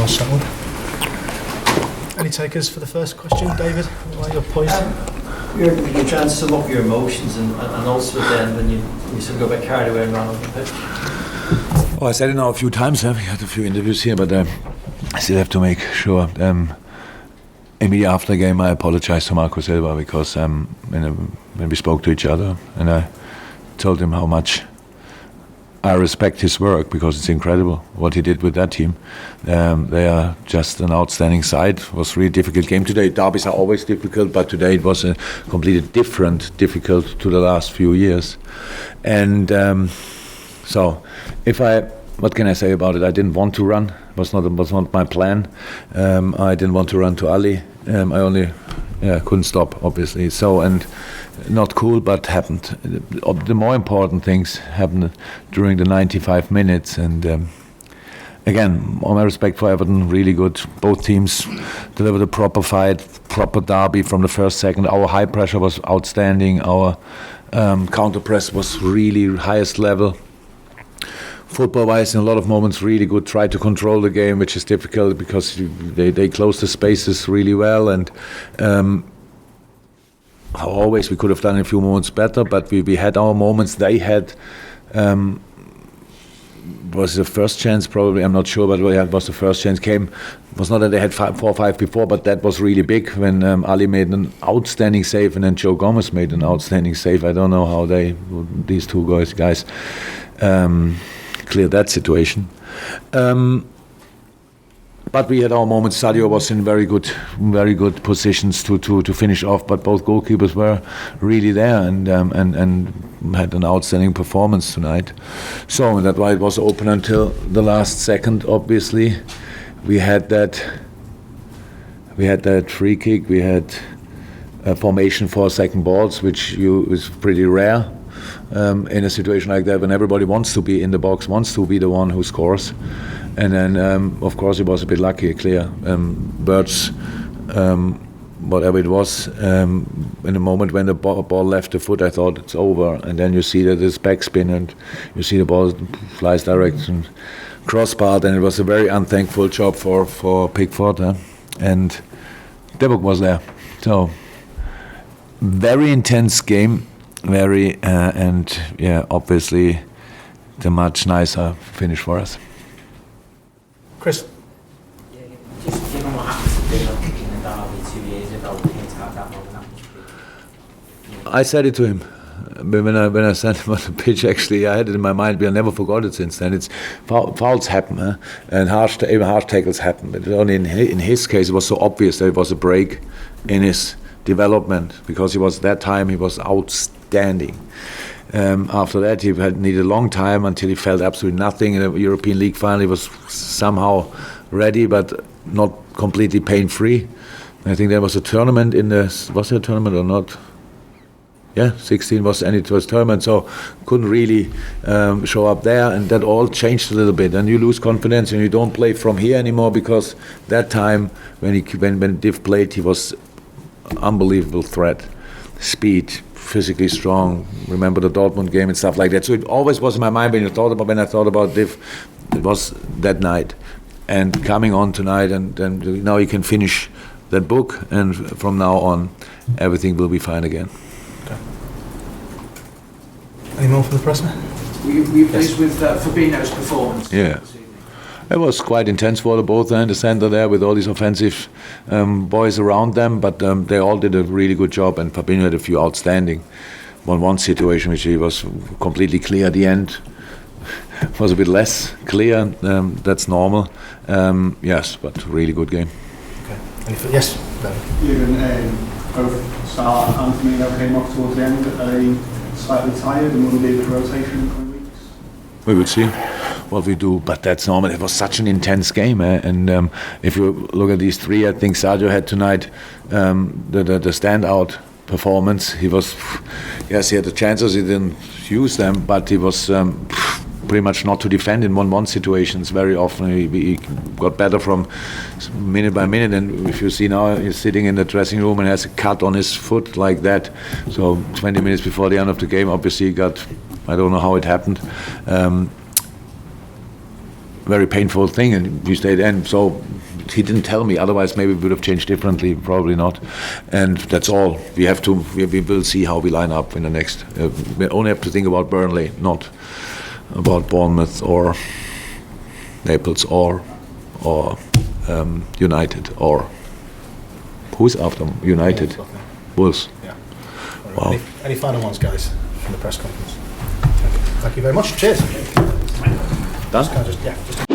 more settled. Any takers for the first question, David? While you're poised. You're trying to sum up your emotions and also then when you sort of go a bit carried away and run off the pitch. I said it now a few times. We had a few interviews here, but I still have to make sure. Immediately after the game, I apologized to Marco Silva because when we spoke to each other, and I told him how much I respect his work because it's incredible what he did with that team. They are just an outstanding side. It was a really difficult game today. Derbies are always difficult, but today it was a completely difficult to the last few years. And so, what can I say about it? I didn't want to run. It was not my plan. I didn't want to run to Ali. I only couldn't stop, obviously. So, and not cool, but happened. The more important things happened during the 95 minutes. And again, all my respect for Everton, really good. Both teams delivered a proper fight, proper derby from the first second. Our high pressure was outstanding. Our counter press was really highest level. Football-wise, in a lot of moments, really good. Try to control the game, which is difficult because they close the spaces really well. And always, we could have done a few moments better, but we had our moments. They had was the first chance probably. I'm not sure, but it was the first chance came. It was not that they had 4 or 5 before, but that was really big when Ali made an outstanding save and then Joe Gomez made an outstanding save. I don't know how these two guys. Clear that situation. But we had our moments. Sadio was in very good positions to finish off, but both goalkeepers were really there and had an outstanding performance tonight. So that's why it was open until the last second. Obviously, we had that free kick. We had a formation for second balls, which is pretty rare. In a situation like that, when everybody wants to be in the box, wants to be the one who scores. And then, of course, it was a bit lucky, clear. Birds, whatever it was, in the moment when the ball left the foot, I thought it's over. And then you see that it's backspin and you see the ball flies direct and crossbar. And it was a very unthankful job for Pickford. And Debuk was there. So, very intense game. Obviously, the much nicer finish for us. Chris? Just given what happened to Dale in the derby 2 years ago, we need to have that moment. I said it to him when I sent him on the pitch. Actually, I had it in my mind, but I never forgot it since then. It's fouls happen, and even harsh tackles happen. But only in his case, it was so obvious that it was a break in his development because he was outstanding. After that, he needed a long time until he felt absolutely nothing. In the European League final, he was somehow ready, but not completely pain-free. I think there was a tournament was there a tournament or not? Yeah, 16 was, and it was tournament, so couldn't really show up there, and that all changed a little bit. And you lose confidence, and you don't play from here anymore because that time when Div played, he was unbelievable threat, speed, physically strong. Remember the Dortmund game and stuff like that. So it always was in my mind when I thought about Div. It was that night, and coming on tonight, and now you can finish that book, and from now on, everything will be fine again. Okay. Any more for the press? Were you pleased with Fabinho's performance? Yeah. It was quite intense for both in the center there with all these offensive boys around them, but they all did a really good job, and Fabinho had a few outstanding 1-1 situation, which he was completely clear at the end. Was a bit less clear, that's normal. Yes, but really good game. Okay. Yes, Jurgen, both Salah and Firmino came off towards the end. Are they slightly tired and will there be a rotation in coming weeks? We will see what we do, but that's normal. It was such an intense game, and if you look at these three, I think Sadio had tonight the standout performance. He was, yes, he had the chances, he didn't use them, but he was pretty much not to defend in 1-1 situations. Very often he got better from minute by minute, and if you see now, he's sitting in the dressing room and has a cut on his foot like that. So 20 minutes before the end of the game, obviously he got, I don't know how it happened. very painful thing, and we stayed in. So he didn't tell me. Otherwise, maybe we would have changed differently. Probably not. And that's all. We have to. We will see how we line up in the next. We only have to think about Burnley, not about Bournemouth or Naples or United or who's after United? Wolves. Yeah. Wow. Any final ones, guys, from the press conference? Thank you very much. Cheers. Done? Just